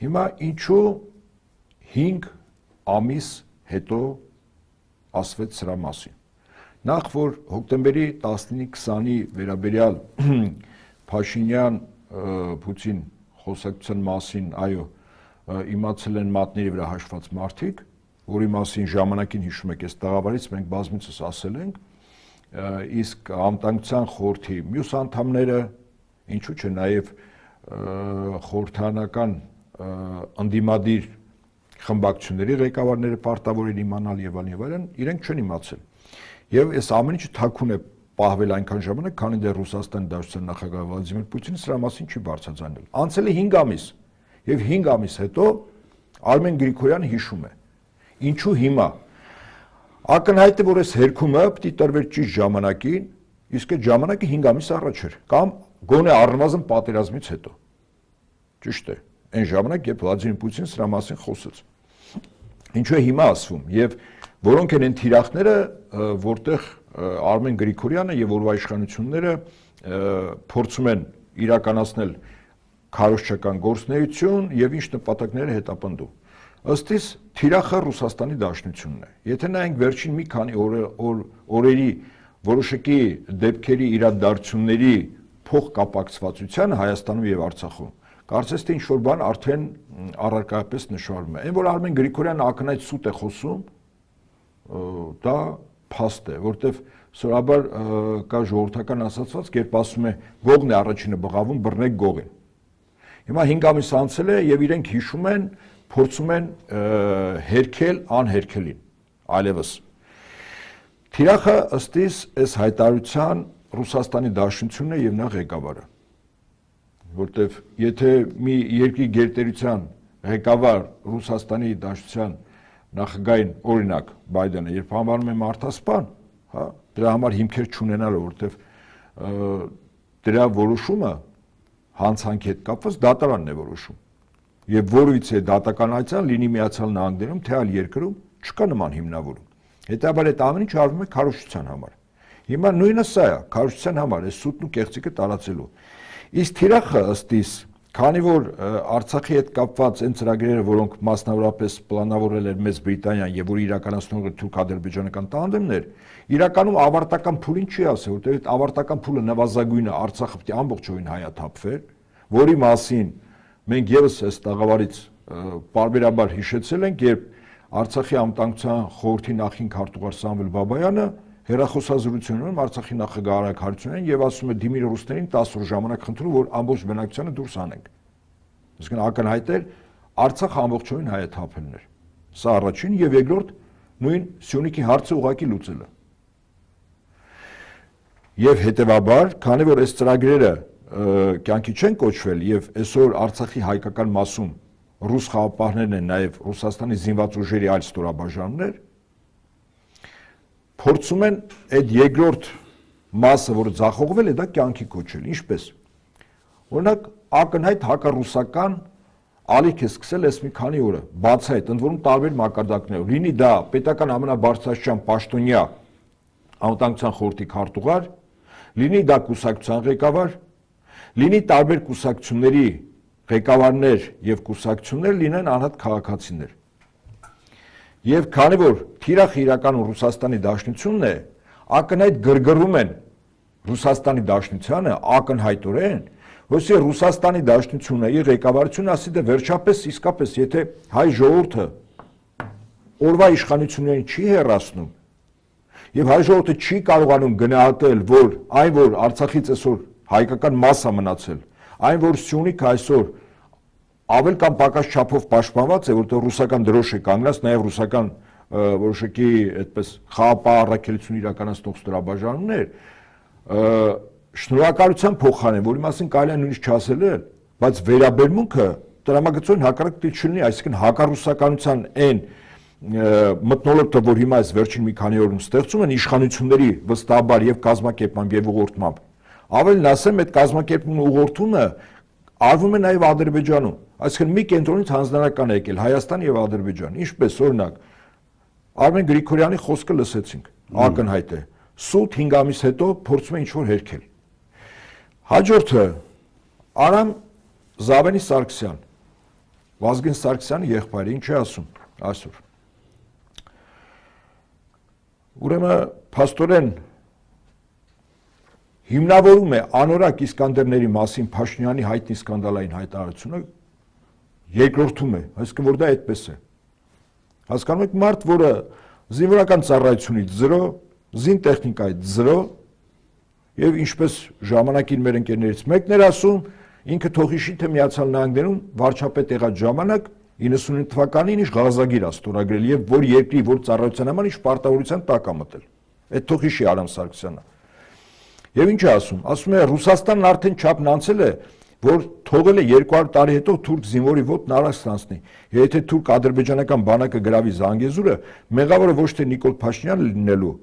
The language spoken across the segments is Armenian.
Հիմա ինչու 5 ամիս հետո ասվեց սրա մասին։ Նախ որ հոկտեմբերի 19-20-ի վերաբերյալ Փաշինյան-Պուտին խոսակցության մասին, այո, իմացել են մատների վրա հաշված մարդիկ, որի մասին ժամանակին հիշում եք, այս տաղավարից մենք բազմիցս ասել ենք, իսկ անվտանգության խորհրդի մյուս անդամները, ինչու՞ չէ, նաև խորհրդարանական ընդդիմադիր խմբակցությունների ղեկավարները պարտավոր են իմանալ եւ այլն, իրենք չեն իմացել։ Եվ այս ամեն ինչը թաքուն է պահվել այնքան ժամանակ, քանի դեռ Ռուսաստանի Դաշնության նախագահ Վլադիմիր Պուտինը սրա մասին չի բարձրացնել։ Անցել է 5 ամիս, եւ 5 ամիս հետո Արմեն Գրիգորյանը հիշում է։ Ինչու հիմա։ Ակնհայտ է, որ այս հերքումը պիտի տրվեր ճիշտ ժամանակին, իսկ այդ ժամանակը 5 ամիս առաջ էր, կամ գոնե առնվազն պատերազմից հետո։ Ճիշտ է։ Այն ժամանակ, երբ Վլադիմիր Պուտինը սրա մասին խոսեց։ Ինչու է հիմա ասվում, եւ որոնք են այն թիրախները, որտեղ Արմեն Գրիգորյանը եւ օրվա իշխանությունները փորձում են իրականացնել քարոզչական գործունեություն եւ ինչ նպատակներ հետապնդում։ Ըստ իս թիրախը Ռուսաստանի Դաշնությունն է։ Եթե նայենք վերջին մի քանի օրերի որոշակի դեպքերի իրադարձությունների փոխկապակցվածությանը Հայաստանում եւ Արցախում, կարծես թե ինչ-որ բան արդեն առարկայապես նշվում է։ Այն որ Արմեն Գրիգորյանը ակնհայտ սուտ է խոսում, դա փաստ է, որտեվ սովորաբար կա ժողովրդական ասացված, երբ ասում է գողն է առաջինը բղավում, բռնեք գողին։ Հիմա 5 ամիս անցել է եւ իրենք հիշում են, փորձում են հերքել անհերքելին, այլևս։ Թիրախը ըստ իս այս հայտարարության Ռուսաստանի Դաշնությունն է եւ նա ղեկավարը։ Որտեվ եթե մի երկրի գերտերության ղեկավար Ռուսաստանի Դաշնության նախագահին, օրինակ Բայդենը, երբ անվանում է մարդասպան, հա, դրա համար հիմքեր չունենալը, որտեվ դրա որոշումը հանցանքի հետ կապված դատարանն է որոշում։ Եվ որից է դատականացան լինի Միացյալ Նահանգներում, թե այլ երկրում չկա նման հիմնավորում։ Հետաբար այդ ամեն ինչ արվում է քարոզչության համար։ Հիմա նույնը սա է, քարոզչության համար, այս սուտն ու կեղծիկը տարածելու։ Իսկ թիրախը ըստ իս, քանի որ Արցախի հետ կապված այն ծրագրերը, որոնք մասնավորապես պլանավորել էր Մեծ Բրիտանիան եւ որ իրականացնում էր թուրք-ադրբեջանական տանդեմներ, իրականում ավարտական փուլին չի ասել, որտեղ այդ ավարտական փուլը նվազագույնը Արցախը պետք է ամբողջովին հայաթափվեր, որի մասին մենք եւս այս տաղավարից պարբերաբար հիշեցել ենք, երբ Արցախի անվտանգության խորհրդի նախին քարտուղար Սամվել Բաբայանը հերախոսազրույցում Արցախի նախագահ Արայք Հարությունյանին եւ ասում է Դիմիր ռուսներին 10 օր ժամանակ խնդրում, որ ամբողջ բնակչությանը դուրս անենք։ Իսկ ակնհայտ էր Արցախը ամբողջովին հայաթափելն էր։ Սա առաջին եւ երկրորդ նույն Սյունիքի հարցը ուղղակի լուծելը։ Եվ հետեւաբար, քանի որ այս ծրագրերը կյանքի չեն կոչվել եւ այսօր Արցախի հայկական մասում ռուս խաղապահներն են նաեւ Ռուսաստանի զինված ուժերի այլ ստորաբաժանումներ, փորձում են այդ երկրորդ մասը, որը ձախողվել է, դա կյանքի կոչել։ Ինչպես։ Օրինակ, ակնհայտ հակառուսական ալիք է սկսել այս մի քանի օրը, բացահայտ, ընդ որում տարբեր մակարդակներով։ Լինի դա պետական ամենաբարձրաստիճան պաշտոնյա անվտանգության խորհրդի քարտուղար, լինի դա կուսակցության ղեկավար, լինի տարբեր կուսակցությունների ղեկավարներ եւ կուսակցություններ լինեն անհատ քաղաքացիներ։ Եվ քանի որ թիրախը իրականում Ռուսաստանի Դաշնությունն է, ակնհայտ գրգռում են Ռուսաստանի Դաշնությանը ակնհայտորեն, որսի Ռուսաստանի Դաշնությունը իր ղեկավարությունը ասի դե վերջապես իսկապես եթե հայ ժողովուրդը օրվա իշխանություններին չի հեռացնում եւ հայ ժողովուրդը չի կարողանում գնահատել, որ այն որ Արցախից այսօր հայկական մասա մնացել, այն որ Սյունիքը այսօր ավել կամ պակաս չափով պաշտպանված է, որտեղ ռուսական դրոշ է կանգնած, նաև ռուսական որոշակի այդպես խաղապահ առաքելություն իրականացնող ստորաբաժանումներ, շնորհակալության փոխարեն, որի մասին կարելի է նույնիսկ չասել, բայց վերաբերմունքը տրամագծային հակառակ դեպք չլինի, այսինքն հակառուսականության այն մթնոլորտը, որ հիմա այս վերջին մի քանի օրում ստեղծում են իշխանությունների վստահաբար եւ կազմակերպմամբ եւ ուղղորդմամբ, ավելին ասեմ, այդ կազմակերպումը ուղղորդումը արվում է նաև Ադրբեջանում, այսինքն մի կենտրոնից հանձնարարական է եկել Հայաստան եւ Ադրբեջան, ինչպես օրինակ Արմեն Գրիգորյանի խոսքը լսեցինք, ակնհայտ է, սուտ 5 ամիս հետո փորձում է ինչ-որ հերքել։ Հաջորդը Արամ Զավենի Սարգսյան, Վազգեն Սարգսյանի եղբայրը ինչ է ասում այսօր։ Ուրեմն փաստորեն հիմնավորում է անորակ Իսկանդերների մասին Փաշինյանի հայտնի սկանդալային հայտարարությունը, երկրորդում է, այսինքն որ դա այդպես է։ Հասկանում եք, մարդ, որը զինվորական ծառայությունից 0, զինտեխնիկայից 0, եւ ինչպես ժամանակին մեր ընկերներից մեկն էր ասում, ինքը թողիշի թե Միացյալ Նահանգներում վարչապետ եղած ժամանակ 99 թվականին ինչ գազագիր աստորագրել եւ որ երկրի որ ծառայության համար ինչ պարտավորության տակ է մտել։ Այդ թողիշի Արամ Սարգսյանը։ Եվ ինչ է ասում։ Ասում է Ռուսաստանն արդեն չափն անցել է, որ թողել է 200 տարի հետո թուրք զինվորի ոտն արած ստանցնի։ Եթե թուրք-ադրբեջանական բանակը գրավի Զանգեզուրը, մեղավորը ոչ թե Նիկոլ Փաշինյանը լինելու,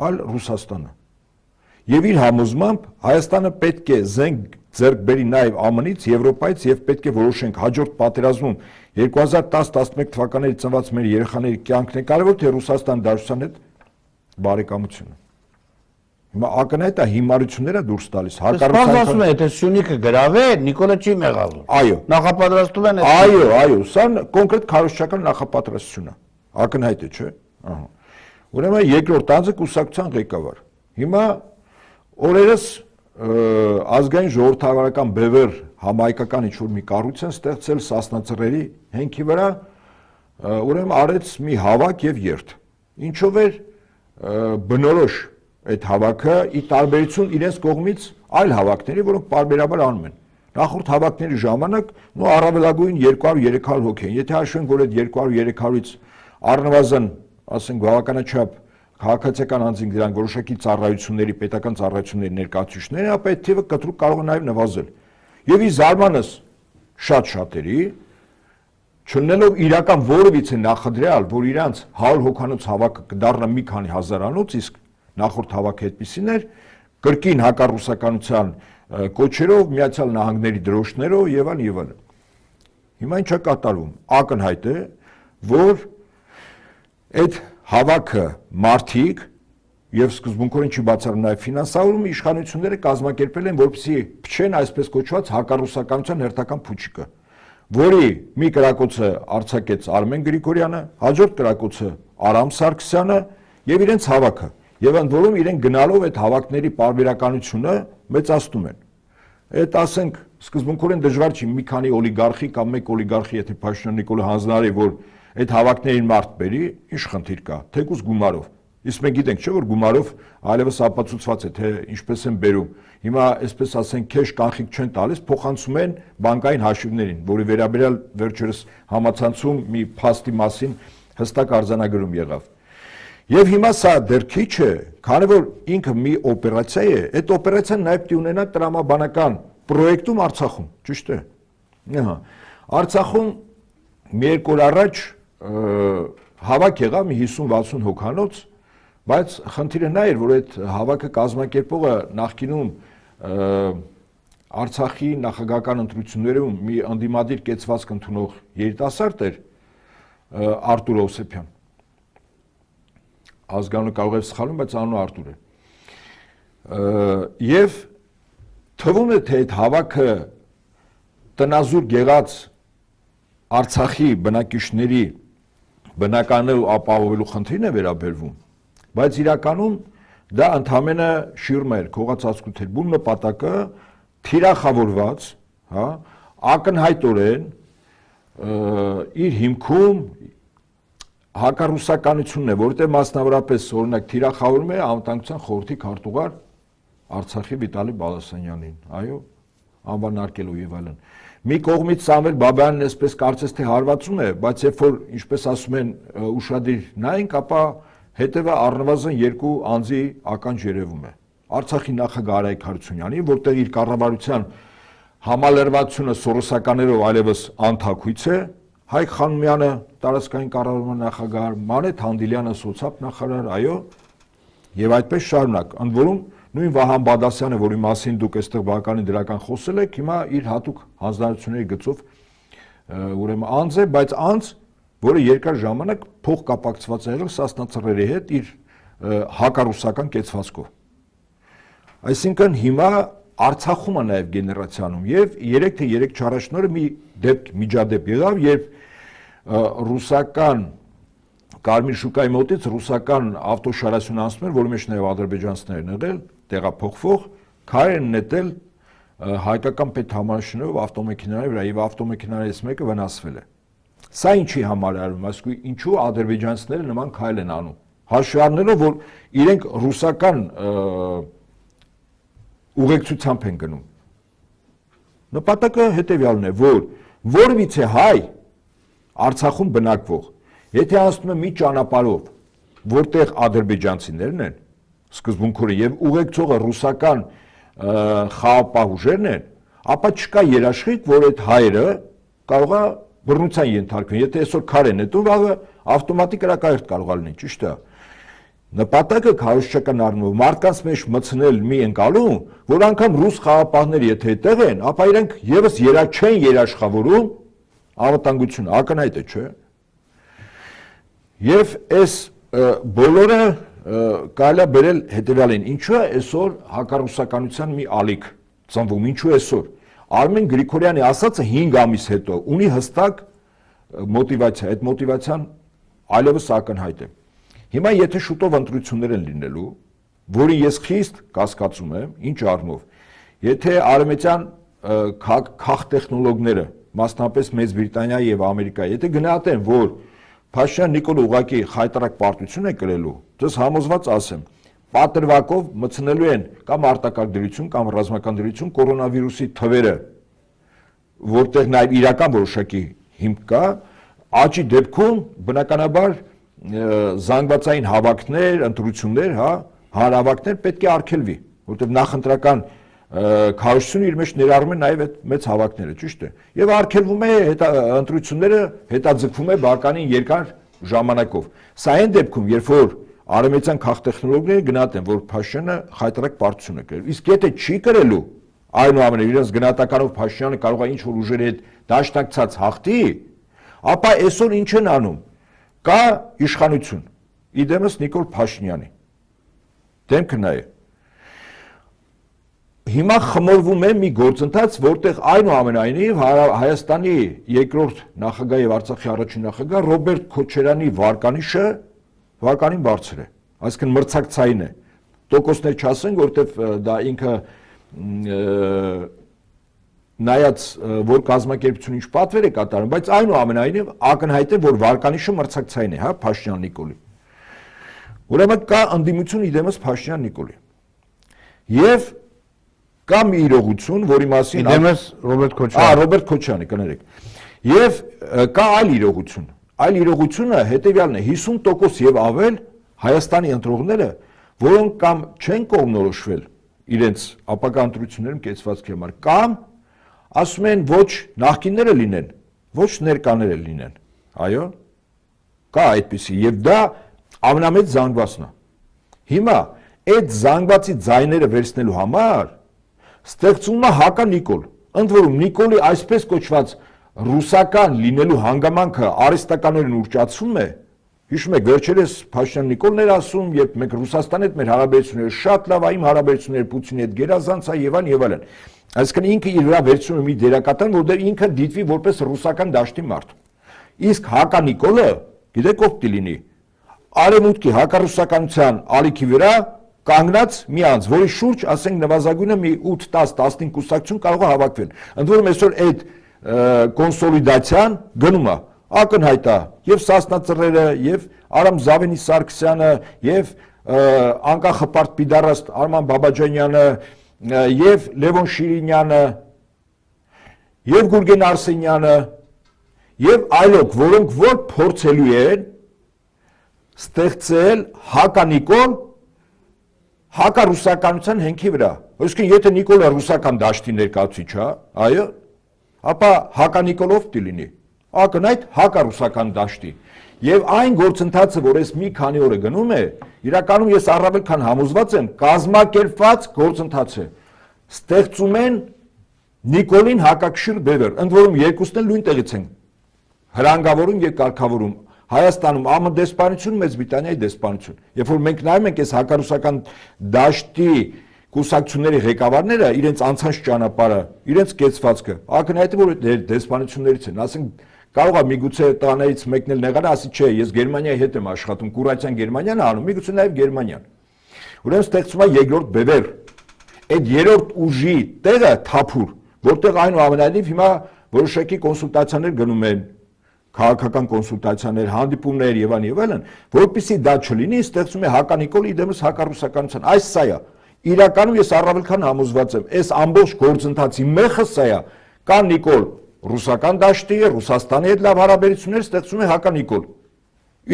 այլ Ռուսաստանը։ Եւ իր համոզմամբ Հայաստանը պետք է զենք ձեռք բերի նաեւ ԱՄՆ-ից, Եվրոպայից եւ պետք է որոշենք հաջորդ պատերազմում 2010-11 թվականների ծնված մեր երեխաների կյանքն է կարևոր, թե Ռուսաստան դաշնության հետ բարեկամությունը։ Հիմա ակնհայտ է հիմարությունները դուրս տալիս հակառակը ասում է եթե Սյունիքը գրավե Նիկոլը չի մեղավոր այո նախապատրաստում են այո սա կոնկրետ քարոզչական նախապատրաստություն է ակնհայտ է չէ ահա ուրեմն երկրորդ անձը կուսակցության ղեկավար հիմա օրերս ազգային ժողովրդավարական բևեր համայնքական ինչ որ մի կառույց են ստեղծել Սասնա ծռերի հենքի վրա ուրեմն արեց մի հավաք եւ երթ ինչով էր բնորոշ այդ հավաքը ի տարբերություն իրենց կողմից այլ հավաքների, որոնք պարբերաբար անում են։ Նախորդ հավաքների ժամանակ նո առավելագույն 200-300 հոգի են։ Եթե հաշվենք, որ այդ 200-300-ից առնվազն, ասենք, բավականաչափ քաղաքացիական անձինք դրանք որոշակի ծառայությունների, պետական ծառայությունների ներկայացուցիչներ են, ապա այդ թիվը կտրուկ կարող է նաև նվազել։ Եվ ի զարմանս շատ շատերի չունենալով իրական որևիցե նախադրյալ, որ իրանց 100 հոգանոց հավաքը կդառնա մի քանի հազարանոց, իսկ նախորդ հավաքը այդպիսին էր, կրկին հակառուսականության կոչերով, Միացյալ Նահանգների դրոշներով եւ այլն եւ այլն։ Հիմա ինչ է կատարվում։ Ակնհայտ է, որ այդ հավաքը մարդիկ եւ սկզբունքորեն չի բացառում նաեւ ֆինանսավորում իշխանությունները կազմակերպել են, որպեսզի փչեն այսպես կոչված հակառուսականության հերթական փուչիկը, որի մի կրակոցը արձակեց Արմեն Գրիգորյանը, հաջորդ կրակոցը Արամ Սարգսյանը եւ իրենց հավաքը։ Եվ ընդ որում իրենք գնալով այդ հավաքների պարբերականությունը մեծացնում են։ Այդ ասենք սկզբունքորեն դժվար չի մի քանի օլիգարխի կամ մեկ օլիգարխի, եթե Փաշինյան Նիկոլը հանձնարարի, որ այդ հավաքներին մարդ բերի, ինչ խնդիր կա, թեկուզ գումարով։ Իսկ մենք գիտենք, չէ՞ որ գումարով այլևս ապացուցված է, թե ինչպես են բերում։ Հիմա այսպես ասենք քեշ կանխիկ չեն տալիս, փոխանցում են բանկային հաշիվներին, որի վերաբերյալ վերջերս համացանցում մի փաստի մասին հստակ արձանագրում եղավ։ Եվ հիմա սա դեռ քիչ է, քանի որ ինքը մի օպերացիա է, այդ օպերացիան նաև պիտի ունենա տրամաբանական պրոյեկտում Արցախում, ճիշտ է։ Ահա։ Արցախում մի երկու օր առաջ հավաք եղավ մի 50-60 հոգանոց, բայց խնդիրը նա էր, որ այդ հավաքը կազմակերպողը նախկինում Արցախի նախագահական ընտրություններում մի անդիմադիր կեցվածք ընդունող երիտասարդ էր Արտուր Օսեփյան։ Ազգանունը կարող է սխալում, բայց անունը Արտուր է։ Եվ թվում է, թե այդ հավաքը տնազուր եղած Արցախի բնակիչների բնականը ապահովելու խնդրին է վերաբերվում, բայց իրականում դա ընդհանրապես շիրմա էր, քողացածկութ էր, բուն նպատակը թիրախավորված, հա, ակնհայտորեն իր հիմքում հակառուսականությունն է, որտեղ մասնավորապես օրինակ թիրախավորում է անվտանգության խորհրդի քարտուղար Արցախի Վիտալի Բալասանյանին, այո, անվանարկելով եւ այլն։ Մի կողմից Սամվել Բաբայանն այսպես կարծես թե հարվածում է, բայց երբ որ ինչպես ասում են ուշադիր նայենք, ապա հետևը առնվազն երկու անձի ականջ երևում է։ Արցախի նախագահ Արայք Հարությունյանի, որտեղ իր կառավարության համալրվածությունը սորոսականներով այլևս անթակույց է, Հայկ Խանոմյանը տարածքային կառավարման նախագահ, Մանեթ Հանդիլյանը սոցիալ նախարար, այո, եւ այդպես շարունակ։ Ընդ որում նույն Վահան Բադասյանը, որի մասին դուք այստեղ բավականին դրական խոսել եք, հիմա իր հատուկ հանձնարարությունների գծով ուրեմն անձ է, բայց անձ, որը երկար ժամանակ փող կապակցված է եղել Սասնա ծռերի հետ իր հակառուսական կեցվածքով։ Այսինքն հիմա Արցախում է նաև գեներացիանում եւ 3 թե 3 չարաշնորը մի դեպք միջադեպ եղավ, երբ ռուսական Կարմիր շուկայի մոտից ռուսական ավտոշարասյուն անցնում էր, որի մեջ նաև ադրբեջանցիներ են եղել, տեղափոխվող, քար են նետել հայկական պետհամաշխարհով ավտոմեքենաների վրա եւ ավտոմեքենաներից մեկը վնասվել է։ Սա ինչի համար է արվում, այսինքն ինչու ադրբեջանցիները նման քայլ են անում։ Հաշվի առնելով, որ իրենք ռուսական ուղեկցությամբ են գնում։ Նպատակը հետեւյալն է, որ որևիցե հայ Արցախում բնակվող, եթե անցնում է մի ճանապարհով, որտեղ ադրբեջանցիներն են, սկզբունքորեն եւ ուղեկցողը ռուսական խաղապահ ուժերն են, ապա չկա երաշխիք, որ այդ հայերը կարող է բռնության ենթարկվեն։ Եթե այսօր քար են նետում, վաղը ավտոմատիկ հրակայք կարող լինի, ճիշտ է։ Նպատակը քարոզչական առումով մարդկանց մեջ մտցնել մի ընկալում, որ անգամ ռուս խաղապահները եթե այդտեղ են, ապա իրենք եւս չեն երաշխավորում անվտանգությունը, ակնհայտ է, չէ՞։ Եվ այս բոլորը կարելի է բերել հետևյալին, ինչու է այսօր հակառուսականության մի ալիք ծնվում, ինչու այսօր Արմեն Գրիգորյանի ասածը 5 ամիս հետո ունի հստակ մոտիվացիա, այդ մոտիվացիան այլևս ակնհայտ է։ Հիմա եթե շուտով ընտրություններ են լինելու, որի ես խիստ կասկածում եմ, ինչ առումով, եթե արևմտյան քաղտեխնոլոգները, մասնապես Մեծ Բրիտանիայի եւ Ամերիկայի, եթե գնահատեն, որ Փաշինյան Նիկոլը ուղղակի խայտարակ պարտություն է կրելու, դες համոզված ասեմ, պատրվակով մցնելու են կամ արտակարգ դրություն կամ ռազմական դրություն կորոնավիրուսի թվերը, որտեղ նաև իրական որոշակի հիմք կա, աճի դեպքում բնականաբար զանգվածային հավաքներ, ընտրություններ, հա, հանրահավաքներ պետք է արգելվի, որտեղ նախընտրական քարոզությունը իր մեջ ներառում է նաև այդ մեծ հավաքները, ճիշտ է։ Եվ արգելվում է ընտրությունները, հետաձգվում է բականին երկար ժամանակով։ Սա այն դեպքում, երբ որ արևմտյան քաղտեխնոլոգները գնահատեն, որ Փաշինյանը խայտարակ պարտություն է կրել։ Իսկ եթե չի կրելու, այնուամենայնիվ իրենց գնահատականով Փաշինյանը կարող է ինչ-որ ուժերի հետ դաշնակցած հաղթի, ապա այսօր ինչ են անում։ Կա իշխանություն, իդեմս Նիկոլ Փաշինյանի։ Դեմքը նա է։ Հիմա խմորվում է մի գործընթաց, որտեղ այնուամենայնիվ Հայաստանի երկրորդ նախագահ եւ Արցախի առաջին նախագահ Ռոբերտ Քոչարյանի վարկանիշը վարկանին բարձր է, այսինքն մրցակցային է։ Տոկոսներ չասենք, որտեղ դա ինքը նայած որ կազմակերպությունը ինչ պատվեր է կատարում, բայց այնուամենայնիվ ակնհայտ է, որ վարկանիշը մրցակցային է, հա, Փաշինյան Նիկոլի։ Ուրեմն կա ընդդիմություն իդեմս Փաշինյան Նիկոլի։ Եվ կա մի իրողություն, որի մասին Իդեմս Ռոբերտ Քոչարյանը։ Ռոբերտ Քոչարյանը, կներեք։ Եվ կա այլ իրողություն։ Այլ իրողությունը հետեւյալն է, 50% եւ ավել Հայաստանի ընտրողները, որոնք կամ չեն կողմնորոշվել իրենց ապագա ընտրություններում կեցվածքի համար, կամ ասում են ոչ նախկինները լինեն, ոչ ներկաները լինեն։ Այո։ Կա այդպիսի եւ դա ամենամեծ զանգվածն է։ Հիմա այդ զանգվածի ձայները վերցնելու համար ստեղծվում է Հակա Նիկոլ։ Ընդ որում Նիկոլի այսպես կոչված ռուսական լինելու հանգամանքը արհեստականորեն ուռճացվում է։ Հիշում եք, վերջերս Փաշինյան Նիկոլն էր ասում, երբ մենք Ռուսաստանի հետ մեր հարաբերությունները շատ լավ է, իմ հարաբերությունները Պուտինի հետ գերազանց է եւ այլն։ Այսինքն ինքը իր վրա վերցնում է մի դերակատար, որտեղ ինքը դիտվի որպես ռուսական դաշտի մարդ։ Իսկ Հակա Նիկոլը, գիտեք ով պիտի լինի, արևմուտքի հակառուսականության ալիքի վրա կանգնած մի անձ, որի շուրջ, ասենք, նվազագույնը մի 8-10-15 կուսակցություն կարող է հավաքվել։ Ընդ որում այսօր այդ կոնսոլիդացիան գնում է, ակնհայտ է, եւ Սասնա Ծռերը, եւ Արամ Զավենի Սարգսյանը, եւ անկախ հպարտ պիդարաստ Արման Բաբաջանյանը, եւ Լևոն Շիրինյանը, եւ Գուրգեն Արսենյանը, եւ այլոք, որոնք որ փորձելու են ստեղծել Հակա Նիկոլ հակառուսականության հենքի վրա։ Այսինքն եթե Նիկոլը ռուսական դաշտի ներկայացուցիչ է, այո, ապա Հակա Նիկոլով պիտի լինի։ Ակնհայտ հակառուսական դաշտի։ Եվ այն գործընթացը, որ այս մի քանի օրը գնում է, իրականում ես առավել քան համոզված եմ, կազմակերպված գործընթաց է։ Ստեղծում են Նիկոլին հակակշիռ բևեռ, ընդ որում երկուսն էլ նույն տեղից են հրանգավորում եւ կարգավորում։ Հայաստանում ԱՄՆ դեսպանություն, Մեծ Բրիտանիայի դեսպանություն։ Երբ որ մենք նայում ենք այս հակառուսական դաշտի կուսակցությունների ղեկավարները իրենց անցած ճանապարհը, իրենց կեցվածքը, ակնհայտ է որ դեսպանություններից են, ասենք կարող է միգուցե տաներից մեկն էլ նեղանա, ասի չէ, ես Գերմանիայի հետ եմ աշխատում, Կուրացյան Գերմանիան անում, միգուցե նաև Գերմանիան։ Ուրեմն ստեղծվում է երկրորդ բևեր։ Այդ երրորդ ուժի տեղը թափուր, որտեղ այնուամենայնիվ հիմա որոշակի կոնսուլտացիաներ գնում են, քաղաքական կոնսուլտացիաներ, հանդիպումներ եւ այլն, որpիսի դա չլինի, ստեղծում է հականիկոլի դեմս հակառուսականության։ Այս սա է։ Իրականում ես առավել քան համոզված եմ, այս ամբողջ գործընթացի մեխը սա է։ Կա Նիկոլ ռուսական դաշտի, Ռուսաստանի հետ լավ հարաբերություններ ստեղծում է հականիկոլ։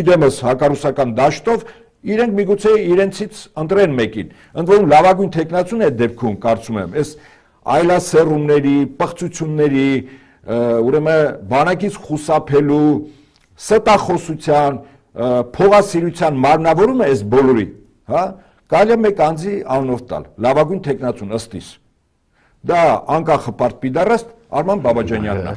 Իդեմս հակառուսական դաշտով իրենք միգուցե իրենցից ընտրեն մեկին։ Ընդ որում լավագույն տեխնացուն է դեպքում կարծում եմ, այս այլասերումների, պղծությունների, ուրեմն բանակից խուսափելու, ստախոսության, փողասիրության մարմնավորումը այս բոլորի, հա, կարելի է մեկ անձի անունով տալ, լավագույն տեխնացուն ըստ իս։ Դա անկախ հպարտ պիդարաստ Արման Բաբաջանյանն է։